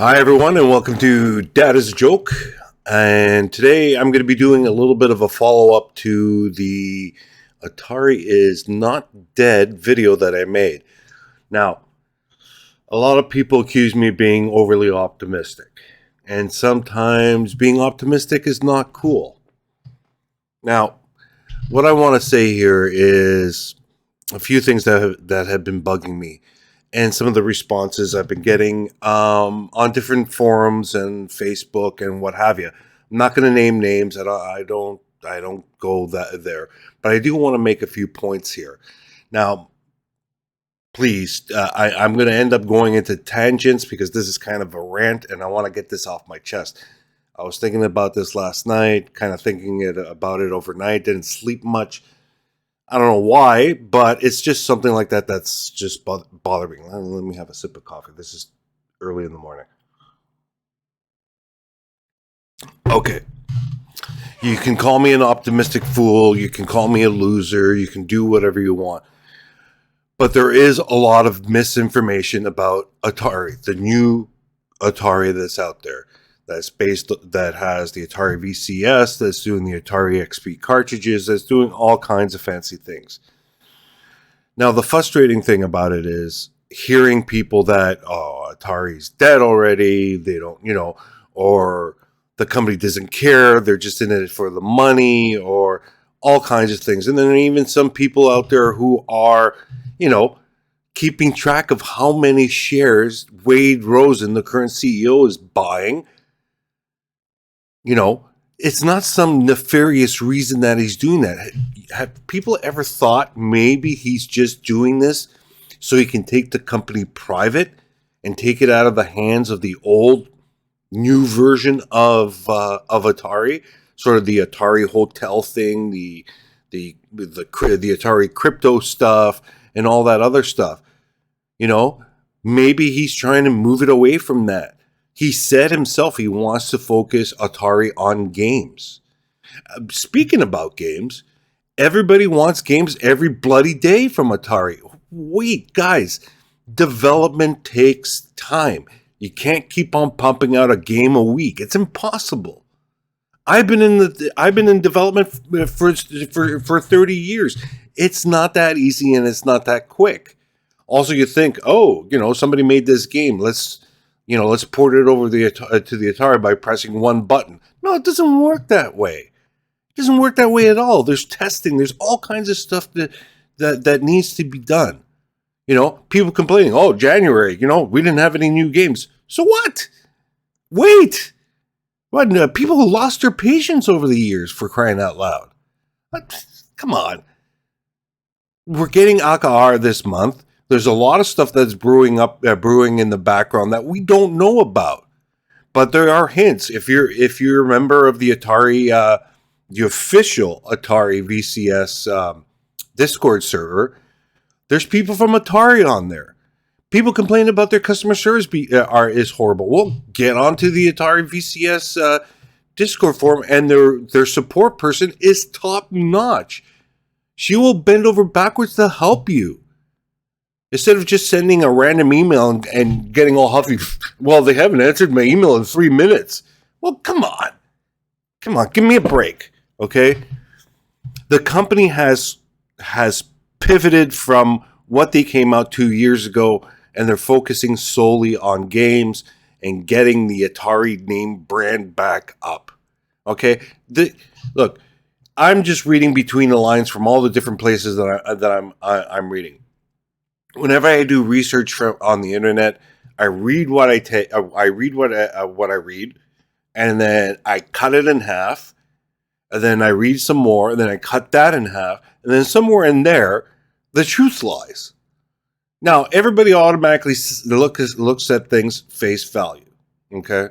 Hi, everyone, and welcome to Dad is a Joke. And today I'm going to be doing a little bit of a follow up to the Atari is Not Dead video that I made. Now, a lot of people accuse me of being overly optimistic, and sometimes being optimistic is not cool. Now, what I want to say here is a few things that have been bugging me, and some of the responses I've been getting on different forums and Facebook and what have you. I'm not going to name names. I don't go there, but I do want to make a few points here. Now, please, I'm going to end up going into tangents because this is kind of a rant, and I want to get this off my chest. I was thinking about this last night, kind of thinking about it overnight. Didn't sleep much. I don't know why, but it's just something like that that's just bothering me. Let me have a sip of coffee. This is early in the morning. Okay. You can call me an optimistic fool. You can call me a loser. You can do whatever you want. But there is a lot of misinformation about Atari, the new Atari that's out there. That has the Atari VCS, that's doing the Atari XP cartridges, that's doing all kinds of fancy things. Now, the frustrating thing about it is hearing people that, Atari's dead already, they don't, or the company doesn't care, they're just in it for the money, or all kinds of things. And then even some people out there who are, keeping track of how many shares Wade Rosen, the current CEO, is buying. It's not some nefarious reason that he's doing that. Have people ever thought maybe he's just doing this so he can take the company private and take it out of the hands of the old, new version of Atari, sort of the Atari hotel thing, the Atari crypto stuff, and all that other stuff? Maybe he's trying to move it away from that. He said himself he wants to focus Atari on games. Speaking about games, everybody wants games every bloody day from Atari. Wait, guys, development takes time. You can't keep on pumping out a game a week. It's impossible. I've been in development for 30 years. It's not that easy and it's not that quick. Also, you think, somebody made this game. Let's port it over to the Atari by pressing one button. No, it doesn't work that way. It doesn't work that way at all. There's testing. There's all kinds of stuff that needs to be done. People complaining, January, we didn't have any new games. So what? Wait. What? People who lost their patience over the years, for crying out loud. Come on. We're getting AKR this month. There's a lot of stuff that's brewing in the background that we don't know about. But there are hints. If you're a member of the Atari, the official Atari VCS Discord server, there's people from Atari on there. People complain about their customer service is horrible. Well, get onto the Atari VCS Discord forum, and their support person is top notch. She will bend over backwards to help you. Instead of just sending a random email and getting all huffy, well, they haven't answered my email in 3 minutes. Well, come on. Give me a break, okay? The company has pivoted from what they came out 2 years ago, and they're focusing solely on games and getting the Atari name brand back up, okay? Look, I'm just reading between the lines from all the different places that I'm reading. Whenever I do research on the internet, I read what I read what I read, and then I cut it in half, and then I read some more, and then I cut that in half, and then somewhere in there, the truth lies. Now, everybody automatically looks at things face value, okay,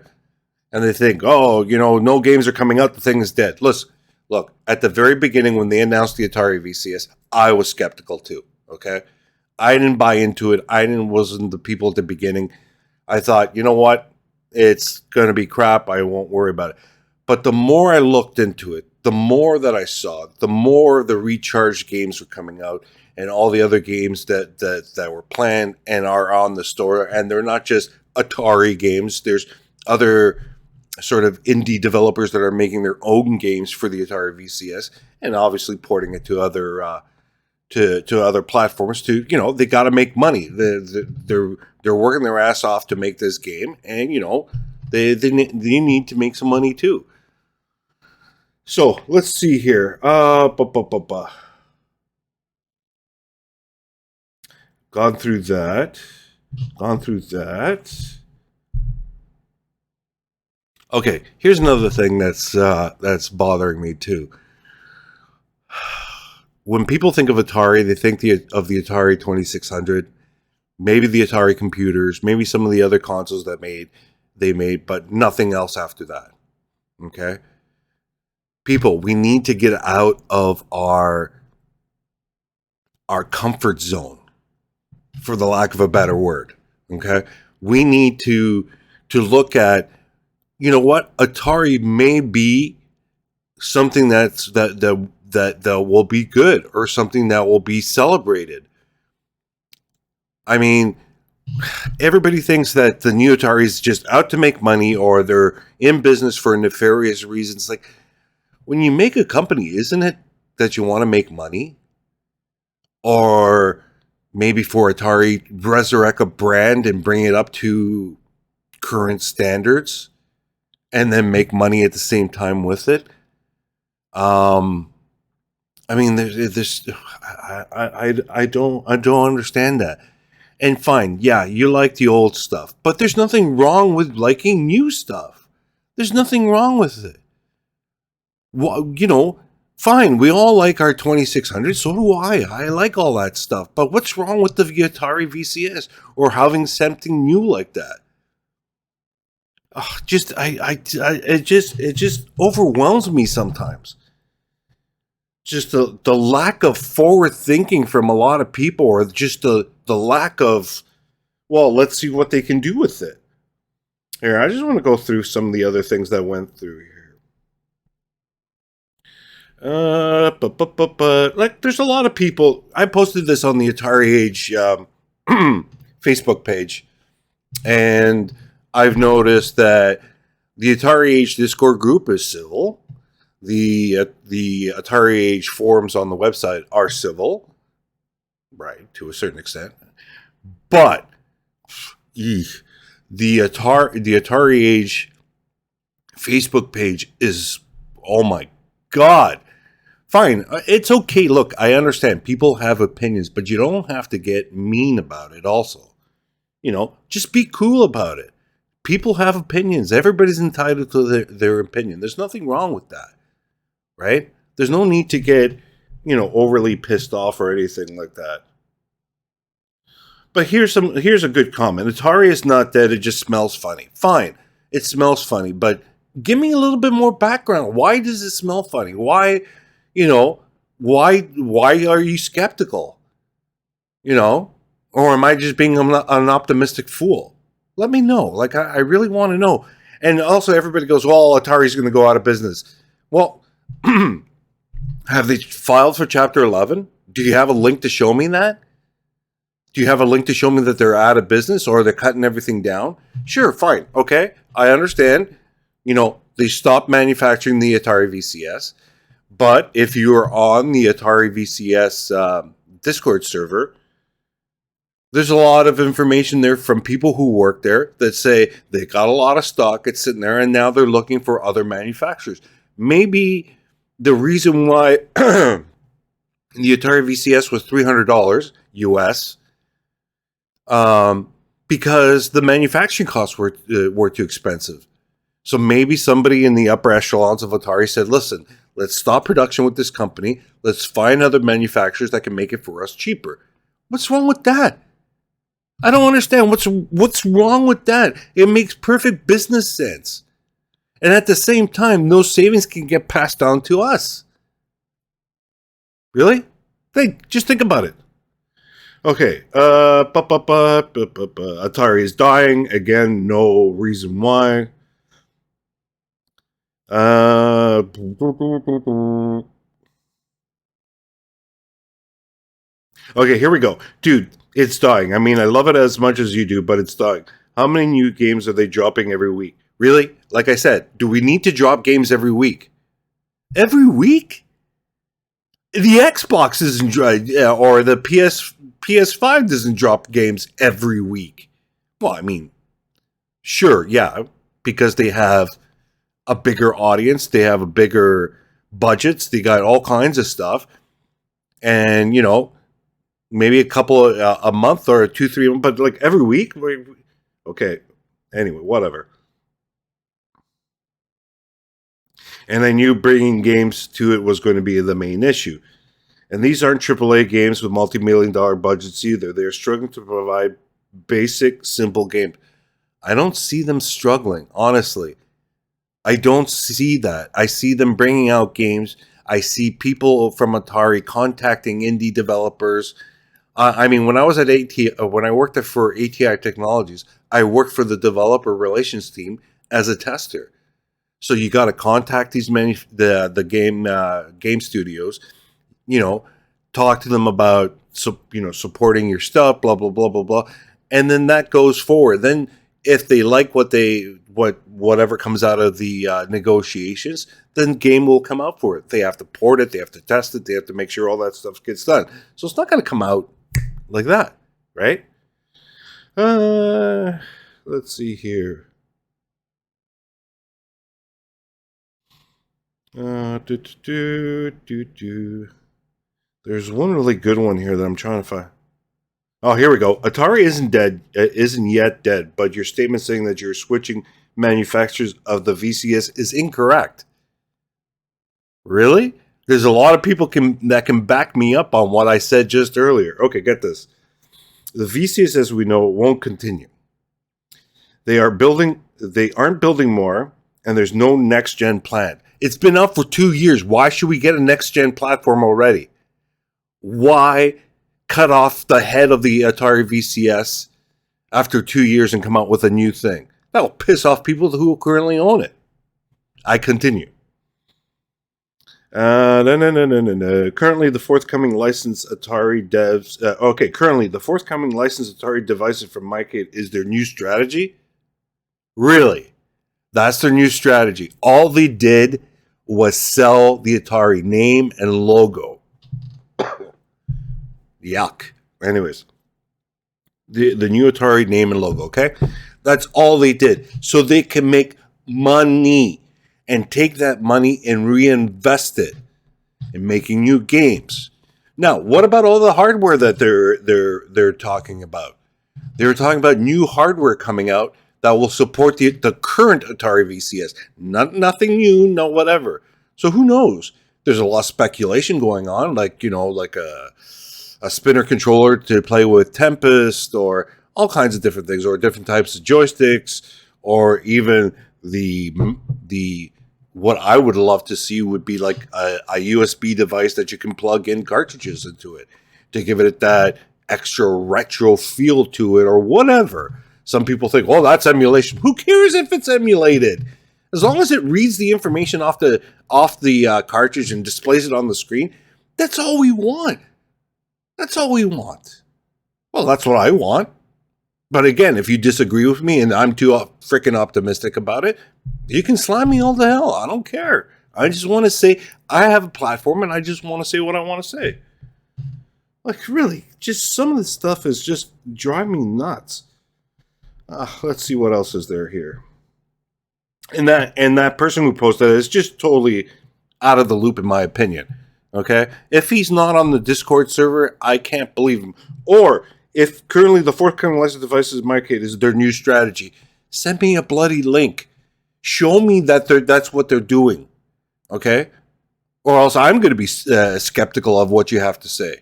and they think, no games are coming out, the thing is dead. Look, at the very beginning when they announced the Atari VCS, I was skeptical too, okay. I didn't buy into it. Wasn't the people at the beginning. I thought, you know what? It's going to be crap. I won't worry about it. But the more I looked into it, the more that I saw, the more the recharged games were coming out and all the other games that were planned and are on the store. And they're not just Atari games. There's other sort of indie developers that are making their own games for the Atari VCS, and obviously porting it to other to other platforms. To they got to make money. They're working their ass off to make this game, and they need to make some money too. So let's see here. Gone through that. Okay, here's another thing that's bothering me too. When people think of Atari, they think of the Atari 2600, maybe the Atari computers, maybe some of the other consoles they made, but nothing else after that. Okay, people, we need to get out of our comfort zone, for the lack of a better word. Okay, we need to look at, what, Atari may be something that will be good, or something that will be celebrated. I mean, everybody thinks that the new Atari is just out to make money, or they're in business for nefarious reasons. Like, when you make a company, isn't it that you want to make money? Or maybe for Atari, resurrect a brand and bring it up to current standards, and then make money at the same time with it. I mean, there's I don't understand that. And fine, yeah, you like the old stuff, but there's nothing wrong with liking new stuff. There's nothing wrong with it. Well, fine, we all like our 2600. So do I. I like all that stuff. But what's wrong with the Atari VCS, or having something new like that? It just overwhelms me sometimes. Just the lack of forward thinking from a lot of people, or just the lack of, well, let's see what they can do with it. Here, I just want to go through some of the other things that went through here. But like, there's a lot of people. I posted this on the Atari Age Facebook page, and I've noticed that the Atari Age Discord group is civil. The Atari Age forums on the website are civil, right, to a certain extent. But the Atari Age Facebook page is, oh my God. Fine, it's okay. Look, I understand people have opinions, but you don't have to get mean about it also. Just be cool about it. People have opinions. Everybody's entitled to their opinion. There's nothing wrong with that, right? There's no need to get, overly pissed off or anything like that. But here's a good comment. Atari is not dead, it just smells funny. Fine, it smells funny, but give me a little bit more background. Why does it smell funny? Why, why are you skeptical? Or am I just being an optimistic fool? Let me know. Like, I really want to know. And also, everybody goes, well, Atari's going to go out of business. Well, have they filed for Chapter 11? Do you have a link to show me that? Do you have a link to show me that they're out of business, or they're cutting everything down? Sure, fine. Okay, I understand. They stopped manufacturing the Atari VCS. But if you are on the Atari VCS Discord server, there's a lot of information there from people who work there that say they got a lot of stock, it's sitting there, and now they're looking for other manufacturers. Maybe the reason why the Atari VCS was $300 US, because the manufacturing costs were too expensive. So maybe somebody in the upper echelons of Atari said, listen, let's stop production with this company. Let's find other manufacturers that can make it for us cheaper. What's wrong with that? I don't understand. What's wrong with that? It makes perfect business sense. And at the same time, those savings can get passed on to us. Really? Just think about it. Okay. Atari is dying. Again, no reason why. Okay, here we go. Dude, it's dying. I mean, I love it as much as you do, but it's dying. How many new games are they dropping every week? Really? Like I said, do we need to drop games every week? Every week? The Xbox isn't or the PS5 doesn't drop games every week. Well, I mean, sure, yeah, because they have a bigger audience, they have a bigger budgets, they got all kinds of stuff, and maybe a couple of, a month or 2 3 but like every week. Okay, anyway, whatever. And I knew bringing games to it was going to be the main issue. And these aren't AAA games with multi-million dollar budgets either. They're struggling to provide basic, simple games. I don't see them struggling, honestly. I don't see that. I see them bringing out games. I see people from Atari contacting indie developers. I mean, when I was at when I worked for ATI Technologies, I worked for the developer relations team as a tester. So you got to contact these the game studios, you know, talk to them about supporting your stuff, blah blah blah blah blah, and then that goes forward. Then if they like whatever comes out of the negotiations, then game will come out for it. They have to port it, they have to test it, they have to make sure all that stuff gets done. So it's not going to come out like that, right? Let's see here. Do, do, do, do. There's one really good one here that I'm trying to find. Oh, here we go. Atari isn't yet dead, but your statement saying that you're switching manufacturers of the VCS is incorrect. Really? There's a lot of people that can back me up on what I said just earlier. Okay, get this. The VCS, as we know, won't continue. They aren't building more, and there's no next gen plan. It's been out for 2 years. Why should we get a next gen platform already? Why cut off the head of the Atari VCS after 2 years and come out with a new thing? That will piss off people who currently own it. I continue. No. Currently, the forthcoming licensed Atari devs. Currently, the forthcoming licensed Atari devices from Micade is their new strategy. Really, that's their new strategy. All they did was sell the Atari name and logo. Yuck. Anyways, the new Atari name and logo. Okay, that's all they did, so they can make money and take that money and reinvest it in making new games. Now, what about all the hardware that they're talking about? They're talking about new hardware coming out that will support the current Atari VCS. Nothing new, no whatever. So who knows? There's a lot of speculation going on, like a spinner controller to play with Tempest, or all kinds of different things, or different types of joysticks, or even the what I would love to see would be like a USB device that you can plug in cartridges into it to give it that extra retro feel to it, or whatever. Some people think, well, that's emulation. Who cares if it's emulated? As long as it reads the information off the cartridge and displays it on the screen, that's all we want. That's all we want. Well, that's what I want. But again, if you disagree with me and I'm too freaking optimistic about it, you can slam me all the hell. I don't care. I just want to say I have a platform and I just want to say what I want to say. Like, really, just some of this stuff is just driving me nuts. Let's see what else is there here. And that person who posted it is just totally out of the loop, in my opinion. Okay? If he's not on the Discord server, I can't believe him. Or if currently the forthcoming licensed devices Micade is their new strategy, send me a bloody link. Show me that that's what they're doing. Okay? Or else I'm going to be skeptical of what you have to say.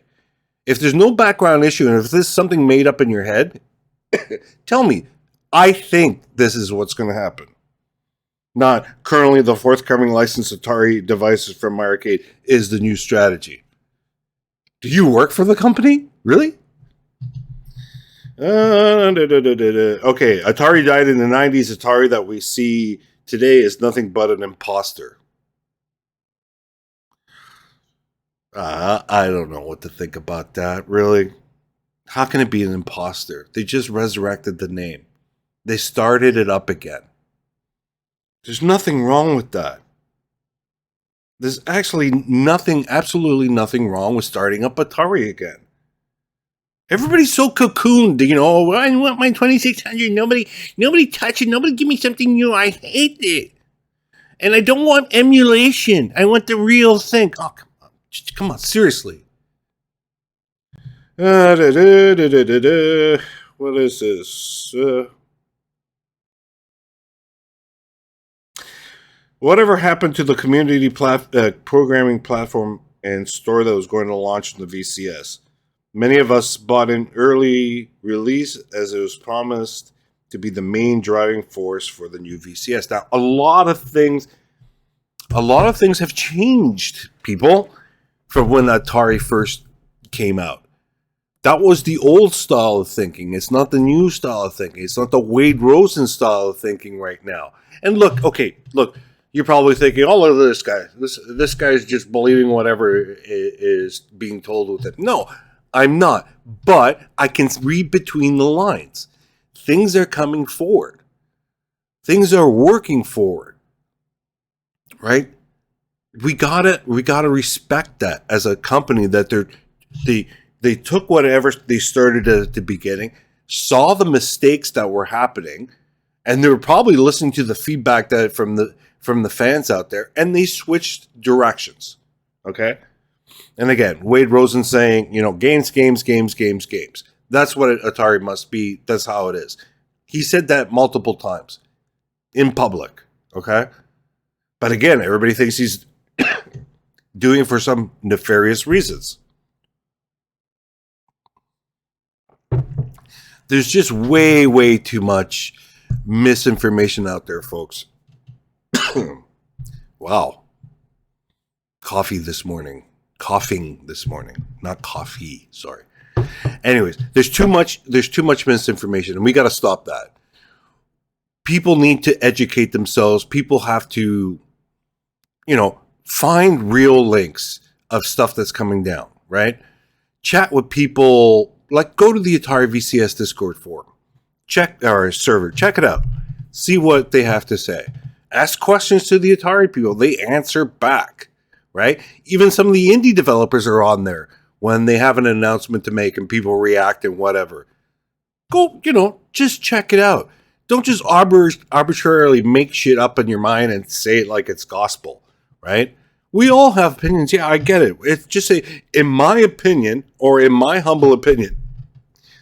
If there's no background issue, and if this is something made up in your head, tell me, I think this is what's going to happen. Not currently the forthcoming licensed Atari devices from my arcade is the new strategy. Do you work for the company? Really? Okay, Atari died in the 90s. Atari that we see today is nothing but an imposter. I don't know what to think about that, really. How can it be an imposter? They just resurrected the name. They started it up again. There's nothing wrong with that. There's actually nothing, absolutely nothing wrong with starting up Atari again. Everybody's so cocooned, oh, I want my 2600. Nobody touch it. Nobody give me something new. I hate it. And I don't want emulation. I want the real thing. Oh, come on, seriously. What is this? Whatever happened to the community programming platform and store that was going to launch in the VCS? Many of us bought an early release as it was promised to be the main driving force for the new VCS. Now, a lot of things have changed, people, from when Atari first came out. That was the old style of thinking. It's not the new style of thinking. It's not the Wade Rosen style of thinking right now. And look, you're probably thinking, oh, look at this guy. This guy's just believing whatever is being told with it. No, I'm not. But I can read between the lines. Things are coming forward. Things are working forward. Right? We gotta respect that as a company, that they took whatever they started at the beginning, saw the mistakes that were happening, and they were probably listening to the feedback that from the fans out there, and they switched directions. Okay? And again, Wade Rosen saying, games. That's what Atari must be. That's how it is. He said that multiple times in public. Okay? But again, everybody thinks he's doing it for some nefarious reasons. There's just way, way too much misinformation out there, folks. Wow. Coughing this morning. Not coffee, sorry. Anyways, there's too much misinformation, and we got to stop that. People need to educate themselves. People have to, find real links of stuff that's coming down, right? Chat with people, like go to the Atari VCS Discord forum. Check our server, check it out. See what they have to say. Ask questions to the Atari people. They answer back, right? Even some of the indie developers are on there when they have an announcement to make and people react and whatever. Go, just check it out. Don't just arbitrarily make shit up in your mind and say it like it's gospel, right? We all have opinions. Yeah, I get it. It's just in my opinion, or in my humble opinion,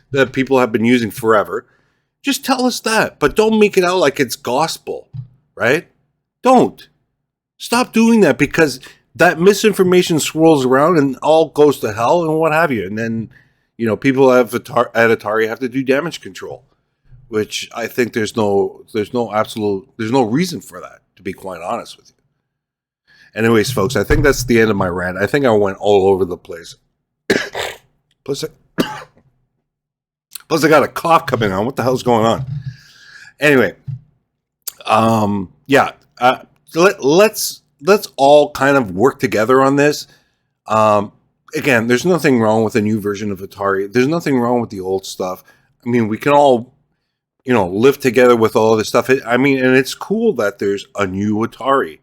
that people have been using forever. Just tell us that, but don't make it out like it's gospel, right? Don't. Stop doing that, because that misinformation swirls around and all goes to hell and what have you. And then, people at Atari have to do damage control, which I think there's no reason for that, to be quite honest with you. Anyways, folks, I think that's the end of my rant. I think I went all over the place. Plus, I got a cough coming on. What the hell's going on? Anyway, let's all kind of work together on this. Again, there's nothing wrong with a new version of Atari. There's nothing wrong with the old stuff. I mean, we can all, live together with all this stuff. And it's cool that there's a new Atari.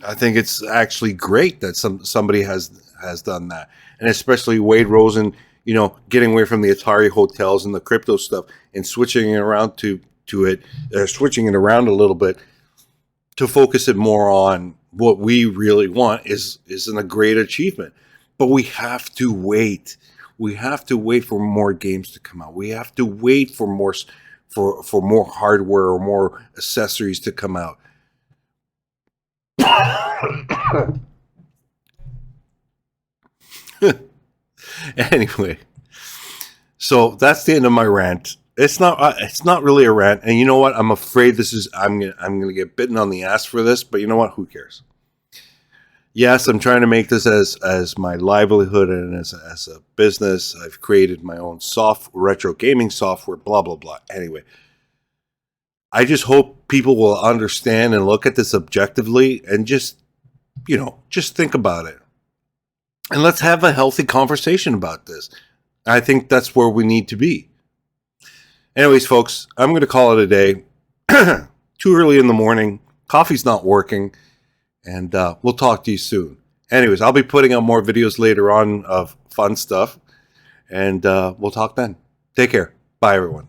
I think it's actually great that somebody has done that, and especially Wade Rosen, getting away from the Atari hotels and the crypto stuff and switching it around switching it around a little bit to focus it more on what we really want is a great achievement. But we have to wait. We have to wait for more games to come out. We have to wait for more hardware or more accessories to come out. Anyway, so that's the end of my rant. It's not really a rant, and you know what? I'm afraid I'm gonna get bitten on the ass for this, but you know what? Who cares? Yes, I'm trying to make this as my livelihood and as a business. I've created my own retro gaming software, blah blah blah. Anyway, I just hope people will understand and look at this objectively and just think about it. And let's have a healthy conversation about this. I think that's where we need to be. Anyways, folks, I'm going to call it a day. Too early in the morning. Coffee's not working. And we'll talk to you soon. Anyways, I'll be putting out more videos later on of fun stuff. And we'll talk then. Take care. Bye, everyone.